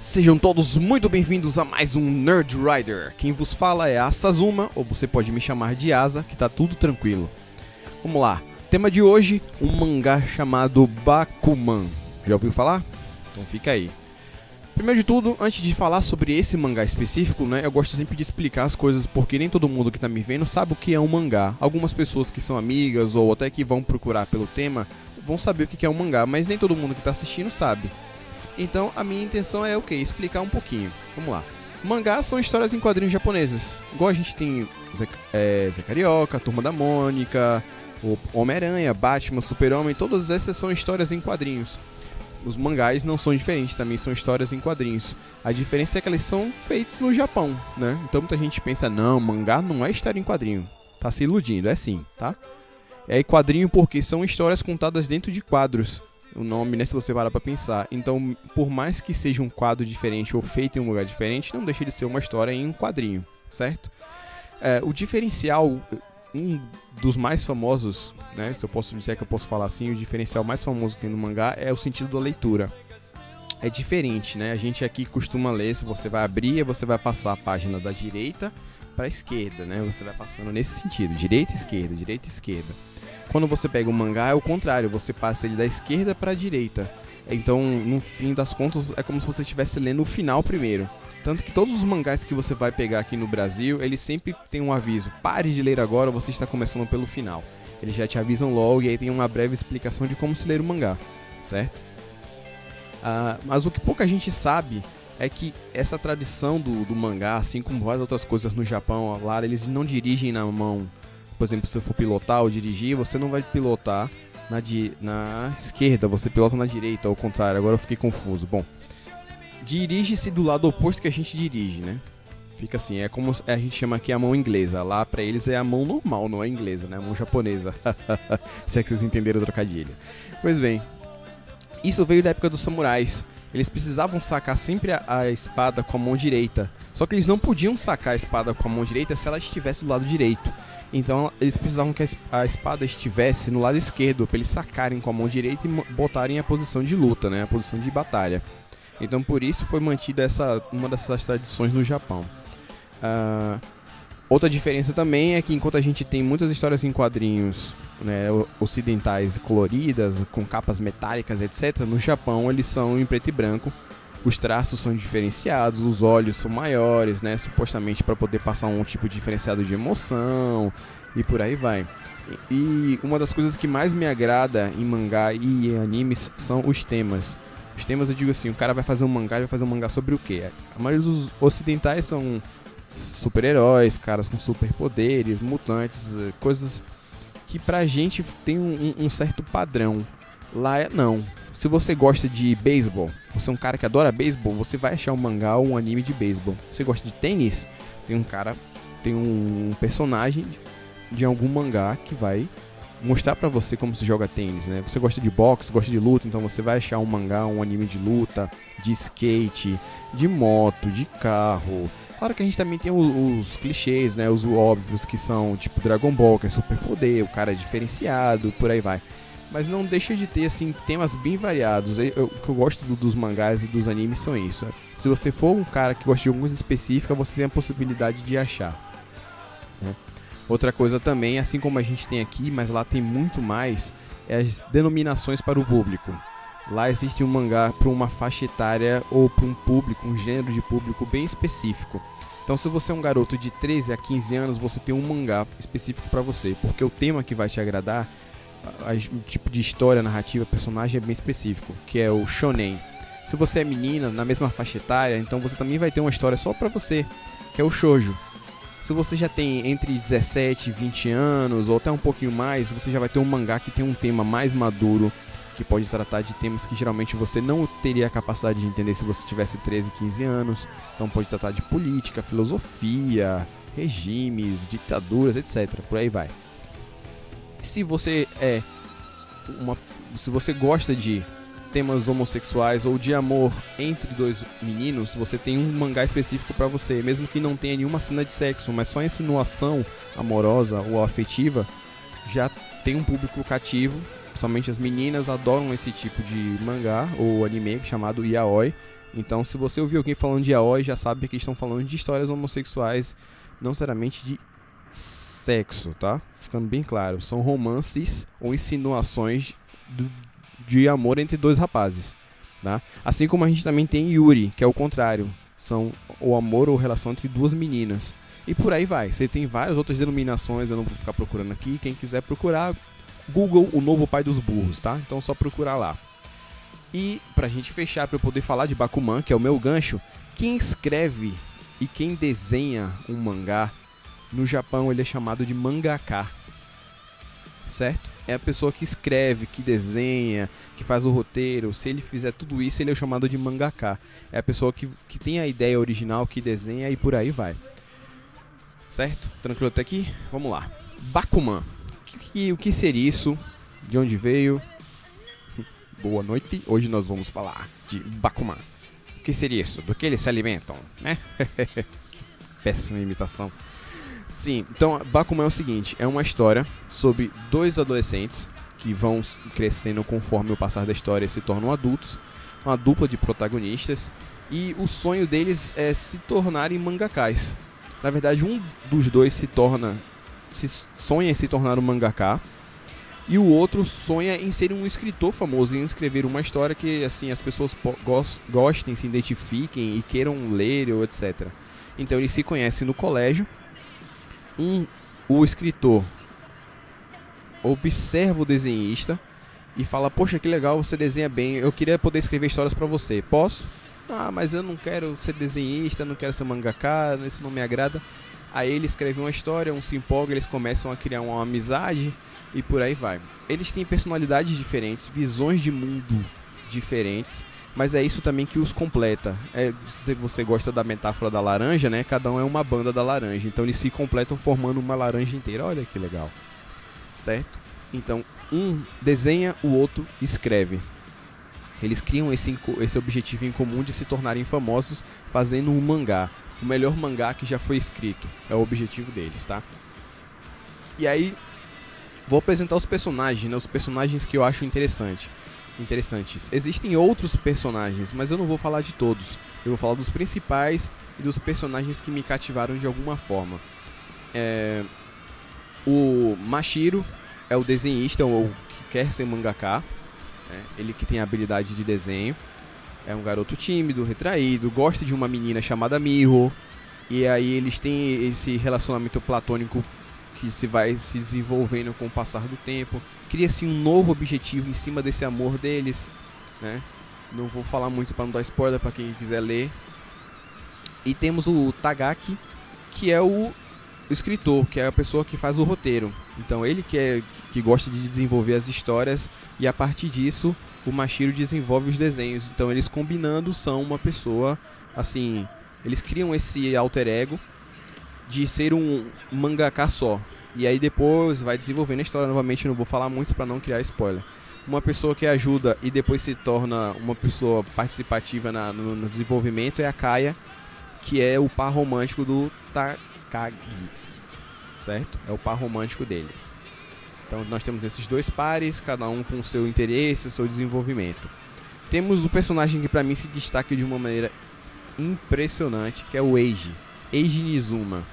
Sejam todos muito bem-vindos a mais um Nerd Rider. Quem vos fala é a Sazuma, ou você pode me chamar de Asa, que tá tudo tranquilo. Vamos lá, tema de hoje, um mangá chamado Bakuman. Já ouviu falar? Então fica aí. Primeiro de tudo, antes de falar sobre esse mangá específico, né, eu gosto sempre de explicar as coisas, porque nem todo mundo que tá me vendo sabe o que é um mangá. Algumas pessoas que são amigas ou até que vão procurar pelo tema vão saber o que é um mangá, mas nem todo mundo que tá assistindo sabe. Então a minha intenção é explicar um pouquinho. Vamos lá. Mangás são histórias em quadrinhos japonesas. Igual a gente tem Zé Carioca, Turma da Mônica, o Homem-Aranha, Batman, Super-Homem, todas essas são histórias em quadrinhos. Os mangás não são diferentes, também são histórias em quadrinhos. A diferença é que eles são feitos no Japão, né? Então muita gente pensa, não, mangá não é história em quadrinho. Tá se iludindo, é sim, tá? É quadrinho porque são histórias contadas dentro de quadros. O nome, né, se você parar pra pensar. Então, por mais que seja um quadro diferente ou feito em um lugar diferente, não deixa de ser uma história em um quadrinho, certo? O diferencial, um dos mais famosos, né, se eu posso dizer que eu posso falar assim, o diferencial mais famoso que tem no mangá é o sentido da leitura. É diferente, né? A gente aqui costuma ler, se você vai abrir, você vai passar a página da direita pra esquerda, né? Você vai passando nesse sentido, direita, esquerda. Quando você pega o mangá é o contrário, você passa ele da esquerda para a direita. Então, no fim das contas, é como se você estivesse lendo o final primeiro. Tanto que todos os mangás que você vai pegar aqui no Brasil, eles sempre tem um aviso: pare de ler agora, você está começando pelo final. Eles já te avisam logo e aí tem uma breve explicação de como se ler o mangá, certo? Mas o que pouca gente sabe é que essa tradição do mangá, assim como várias outras coisas no Japão, lá eles não dirigem na mão. Por exemplo, se você for pilotar ou dirigir, você não vai pilotar na esquerda, você pilota na direita, ou ao contrário, agora eu fiquei confuso. Bom, dirige-se do lado oposto que a gente dirige, né? Fica assim, é como a gente chama aqui a mão inglesa. Lá pra eles é a mão normal, não é inglesa, né? A mão japonesa. Se é que vocês entenderam o trocadilho. Pois bem, isso veio da época dos samurais. Eles precisavam sacar sempre a espada com a mão direita. Só que eles não podiam sacar a espada com a mão direita se ela estivesse do lado direito. Então eles precisavam que a espada estivesse no lado esquerdo, para eles sacarem com a mão direita e botarem a posição de luta, né? A posição de batalha. Então por isso foi mantida uma dessas tradições no Japão. Outra diferença também é que enquanto a gente tem muitas histórias em quadrinhos, né, ocidentais coloridas, com capas metálicas, etc., no Japão eles são em preto e branco. Os traços são diferenciados, os olhos são maiores, né, supostamente para poder passar um tipo diferenciado de emoção e por aí vai. E uma das coisas que mais me agrada em mangá e em animes são os temas. Os temas, eu digo assim, o cara vai fazer um mangá, ele vai fazer um mangá sobre o quê? A maioria dos ocidentais são super-heróis, caras com superpoderes, mutantes, coisas que pra gente tem um certo padrão. Lá não. Se você gosta de beisebol, você é um cara que adora beisebol, você vai achar um mangá ou um anime de beisebol. Você gosta de tênis, tem um personagem de algum mangá que vai mostrar pra você como se joga tênis, né? Você gosta de boxe, gosta de luta, então você vai achar um mangá, um anime de luta, de skate, de moto, de carro. Claro que a gente também tem os clichês, né? Os óbvios que são tipo Dragon Ball, que é super poder, o cara é diferenciado, por aí vai. Mas não deixa de ter, assim, temas bem variados. O que eu gosto dos mangás e dos animes são isso. Se você for um cara que gosta de alguma coisa específica, você tem a possibilidade de achar, né? Outra coisa também, assim como a gente tem aqui, mas lá tem muito mais, é as denominações para o público. Lá existe um mangá para uma faixa etária ou para um público, um gênero de público bem específico. Então, se você é um garoto de 13 a 15 anos, você tem um mangá específico para você, porque o tema que vai te agradar, o tipo de história, narrativa, personagem é bem específico, que é o shonen. Se você é menina, na mesma faixa etária, então você também vai ter uma história só pra você, que é o shoujo. Se você já tem entre 17 e 20 anos, ou até um pouquinho mais, você já vai ter um mangá que tem um tema mais maduro, que pode tratar de temas que geralmente você não teria a capacidade de entender se você tivesse 13, 15 anos. Então pode tratar de política, filosofia, regimes, ditaduras, etc. Por aí vai. Se você gosta de temas homossexuais ou de amor entre dois meninos, você tem um mangá específico pra você, mesmo que não tenha nenhuma cena de sexo, mas só insinuação amorosa ou afetiva, já tem um público cativo. Somente as meninas adoram esse tipo de mangá ou anime chamado yaoi. Então, se você ouvir alguém falando de yaoi, já sabe que estão falando de histórias homossexuais, não necessariamente de sexo, tá? Ficando bem claro, são romances ou insinuações de amor entre dois rapazes, tá? Assim como a gente também tem Yuri, que é o contrário, são o amor ou relação entre duas meninas. E por aí vai, você tem várias outras denominações, eu não vou ficar procurando aqui, quem quiser procurar, Google, o novo pai dos burros, tá? Então é só procurar lá. E pra gente fechar, pra eu poder falar de Bakuman, que é o meu gancho, quem escreve e quem desenha um mangá, no Japão ele é chamado de mangaka, certo? É a pessoa que escreve, que desenha, que faz o roteiro. Se ele fizer tudo isso, ele é chamado de mangaka. É a pessoa que tem a ideia original, que desenha e por aí vai. Certo? Tranquilo até aqui? Vamos lá. Bakuman. O que seria isso? De onde veio? Boa noite. Hoje nós vamos falar de Bakuman. O que seria isso? Do que eles se alimentam, né? Péssima imitação. Sim, então Bakuman é o seguinte, é uma história sobre dois adolescentes que vão crescendo conforme o passar da história e se tornam adultos, uma dupla de protagonistas, e o sonho deles é se tornarem mangakás. Na verdade, um dos dois sonha em se tornar um mangaka, e o outro sonha em ser um escritor famoso, em escrever uma história que assim as pessoas gostem, se identifiquem e queiram ler, ou etc. Então eles se conhecem no colégio. O escritor observa o desenhista e fala: poxa, que legal, você desenha bem, eu queria poder escrever histórias pra você, posso? Ah, mas eu não quero ser desenhista, não quero ser mangaka, isso não me agrada. Aí ele escreve uma história, se empolga, eles começam a criar uma amizade e por aí vai. Eles têm personalidades diferentes, visões de mundo diferentes, mas é isso também que os completa. Se você gosta da metáfora da laranja, né? Cada um é uma banda da laranja. Então eles se completam formando uma laranja inteira. Olha que legal. Certo? Então, um desenha, o outro escreve. Eles criam esse objetivo em comum de se tornarem famosos fazendo um mangá. O melhor mangá que já foi escrito. É o objetivo deles, tá? E aí, vou apresentar os personagens, né? Os personagens que eu acho interessantes. Existem outros personagens, mas eu não vou falar de todos. Eu vou falar dos principais e dos personagens que me cativaram de alguma forma. O Mashiro é o desenhista, ou que quer ser mangaka, né? Ele que tem a habilidade de desenho. É um garoto tímido, retraído, gosta de uma menina chamada Miho. E aí eles têm esse relacionamento platônico que se vai se desenvolvendo com o passar do tempo. Cria-se um novo objetivo em cima desse amor deles, né? Não vou falar muito para não dar spoiler para quem quiser ler. E temos o Tagaki, que é o escritor, que é a pessoa que faz o roteiro. Então ele que gosta de desenvolver as histórias, e a partir disso o Mashiro desenvolve os desenhos. Então eles combinando são uma pessoa, assim, eles criam esse alter ego de ser um mangaka só. E aí depois vai desenvolvendo a história novamente, não vou falar muito para não criar spoiler. Uma pessoa que ajuda e depois se torna uma pessoa participativa no desenvolvimento é a Kaya, que é o par romântico do Takagi, certo? É o par romântico deles. Então nós temos esses dois pares, cada um com o seu interesse, o seu desenvolvimento. Temos um personagem que para mim se destaca de uma maneira impressionante, que é o Eiji Nizuma.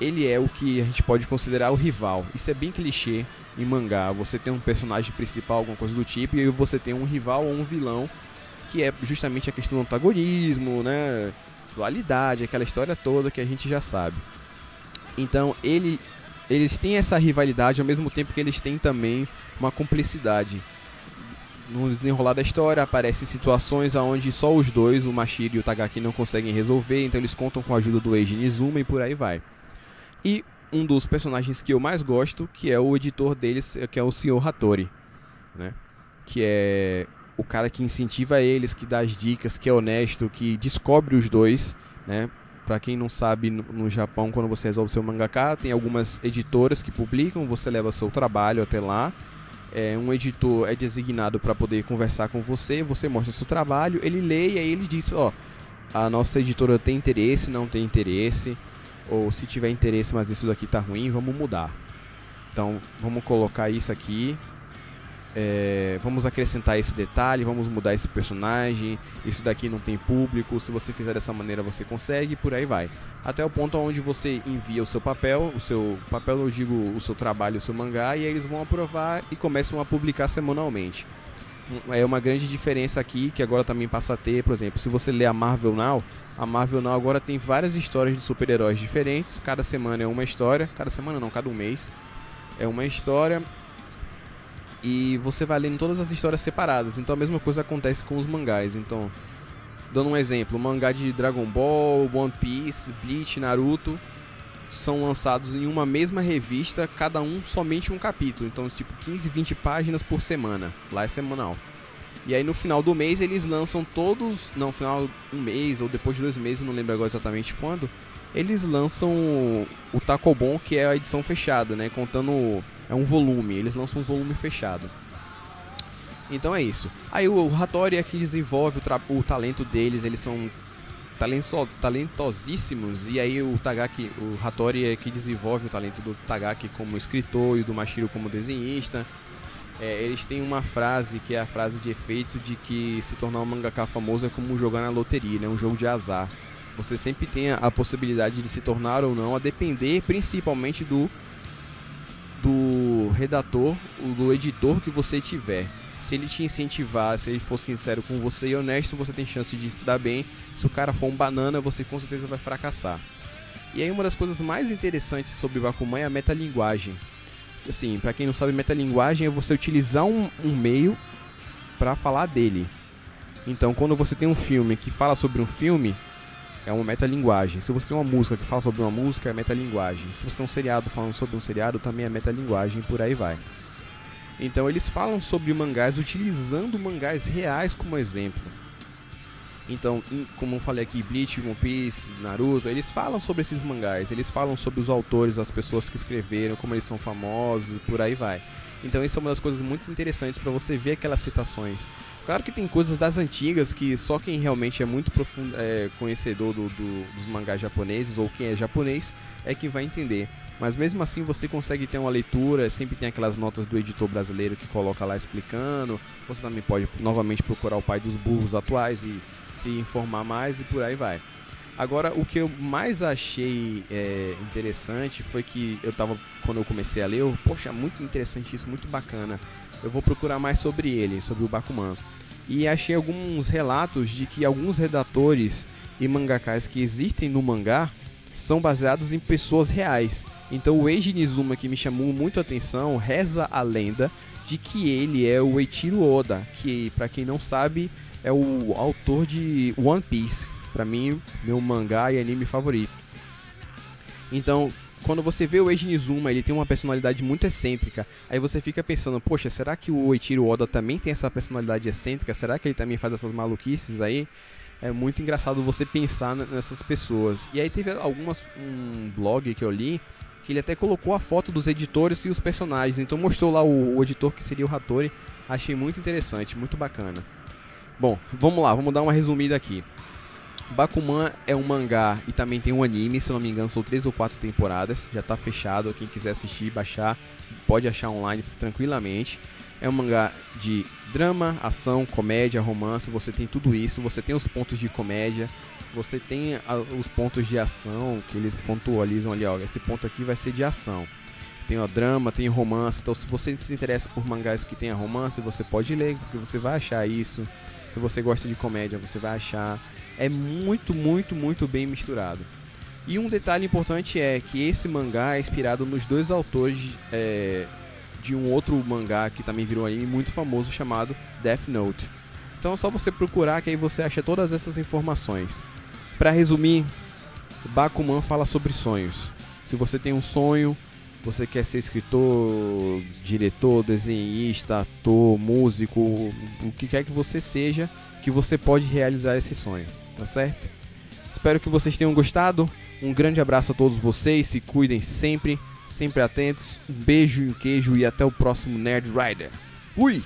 Ele é o que a gente pode considerar o rival. Isso é bem clichê em mangá. Você tem um personagem principal, alguma coisa do tipo, e aí você tem um rival ou um vilão, que é justamente a questão do antagonismo, né? Dualidade, aquela história toda que a gente já sabe. Então eles têm essa rivalidade ao mesmo tempo que eles têm também uma cumplicidade. No desenrolar da história aparecem situações onde só os dois, o Mashiro e o Tagaki, não conseguem resolver, então eles contam com a ajuda do Eiji Nizuma e por aí vai. E um dos personagens que eu mais gosto, que é o editor deles, que é o Sr. Hattori, né? Que é o cara que incentiva eles, que dá as dicas, que é honesto, que descobre os dois, né? Pra quem não sabe, no Japão, quando você resolve ser um mangaka, tem algumas editoras que publicam, você leva seu trabalho até lá. Um editor é designado para poder conversar com você, você mostra seu trabalho, ele lê e aí ele diz, a nossa editora tem interesse, não tem interesse, ou se tiver interesse, mas isso daqui tá ruim, vamos mudar. Então, vamos colocar isso aqui. vamos acrescentar esse detalhe, vamos mudar esse personagem, isso daqui não tem público, se você fizer dessa maneira você consegue, por aí vai. Até o ponto onde você envia o seu papel eu digo o seu trabalho, o seu mangá, e aí eles vão aprovar e começam a publicar semanalmente. É uma grande diferença aqui, que agora também passa a ter, por exemplo, se você ler a Marvel Now agora tem várias histórias de super-heróis diferentes, cada semana é uma história, cada um mês é uma história, e você vai lendo todas as histórias separadas. Então a mesma coisa acontece com os mangás. Então, dando um exemplo, o mangá de Dragon Ball, One Piece, Bleach, Naruto são lançados em uma mesma revista, cada um somente um capítulo. Então, tipo 15, 20 páginas por semana. Lá é semanal. E aí no final do mês eles lançam todos, não, no final de um mês ou depois de 2 meses, não lembro agora exatamente quando, eles lançam o Takobon, que é a edição fechada, né, contando, é um volume, eles lançam um volume fechado. Então é isso. Aí o Hattori é que desenvolve o talento deles, eles são talentosíssimos, e aí o Hattori é que desenvolve o talento do Tagaki como escritor e do Mashiro como desenhista. Eles têm uma frase que é a frase de efeito de que se tornar um mangaka famoso é como jogar na loteria, né? Um jogo de azar. Você sempre tem a possibilidade de se tornar ou não, a depender principalmente do redator, do editor que você tiver. Se ele te incentivar, se ele for sincero com você e honesto, você tem chance de se dar bem. Se o cara for um banana, você com certeza vai fracassar. E aí uma das coisas mais interessantes sobre Bakuman é a metalinguagem. Assim, pra quem não sabe, metalinguagem é você utilizar um meio pra falar dele. Então, quando você tem um filme que fala sobre um filme, é uma metalinguagem. Se você tem uma música que fala sobre uma música, é metalinguagem. Se você tem um seriado falando sobre um seriado, também é metalinguagem, por aí vai. Então eles falam sobre mangás utilizando mangás reais como exemplo. Então, como eu falei aqui, Bleach, One Piece, Naruto, eles falam sobre esses mangás, eles falam sobre os autores, as pessoas que escreveram, como eles são famosos, por aí vai. Então isso é uma das coisas muito interessantes para você ver aquelas citações. Claro que tem coisas das antigas que só quem realmente é muito profundo, conhecedor dos mangás japoneses, ou quem é japonês, é que vai entender. Mas mesmo assim você consegue ter uma leitura, sempre tem aquelas notas do editor brasileiro que coloca lá explicando. Você também pode novamente procurar o pai dos burros atuais e se informar mais e por aí vai. Agora, o que eu mais achei interessante foi que quando eu comecei a ler, poxa, muito interessante isso, muito bacana. Eu vou procurar mais sobre ele, sobre o Bakuman. E achei alguns relatos de que alguns redatores e mangakas que existem no mangá são baseados em pessoas reais. Então o Eiji Nizuma, que me chamou muito a atenção, reza a lenda de que ele é o Eiichiro Oda, que, pra quem não sabe, é o autor de One Piece, pra mim, meu mangá e anime favorito. Então, quando você vê o Eiji Nizuma, ele tem uma personalidade muito excêntrica, aí você fica pensando, poxa, será que o Eiichiro Oda também tem essa personalidade excêntrica? Será que ele também faz essas maluquices aí? É muito engraçado você pensar nessas pessoas. E aí teve um blog que eu li, que ele até colocou a foto dos editores e os personagens, então mostrou lá o editor que seria o Hattori. Achei muito interessante, muito bacana. Bom, vamos lá, vamos dar uma resumida aqui. Bakuman é um mangá e também tem um anime, se eu não me engano são 3 ou 4 temporadas, já está fechado, quem quiser assistir, baixar, pode achar online tranquilamente. É um mangá de drama, ação, comédia, romance, você tem tudo isso, você tem os pontos de comédia, você tem os pontos de ação, que eles pontualizam ali, ó, esse ponto aqui vai ser de ação. Tem o drama, tem romance, então se você se interessa por mangás que tenha romance, você pode ler, porque você vai achar isso. Se você gosta de comédia, você vai achar. É muito, muito, muito bem misturado. E um detalhe importante é que esse mangá é inspirado nos 2 autores de um outro mangá que também virou anime muito famoso chamado Death Note. Então é só você procurar que aí você acha todas essas informações. Para resumir, Bakuman fala sobre sonhos. Se você tem um sonho, você quer ser escritor, diretor, desenhista, ator, músico, o que quer que você seja, que você pode realizar esse sonho, tá certo? Espero que vocês tenham gostado. Um grande abraço a todos vocês, se cuidem sempre, sempre atentos. Um beijo e um queijo e até o próximo Nerd Rider. Fui!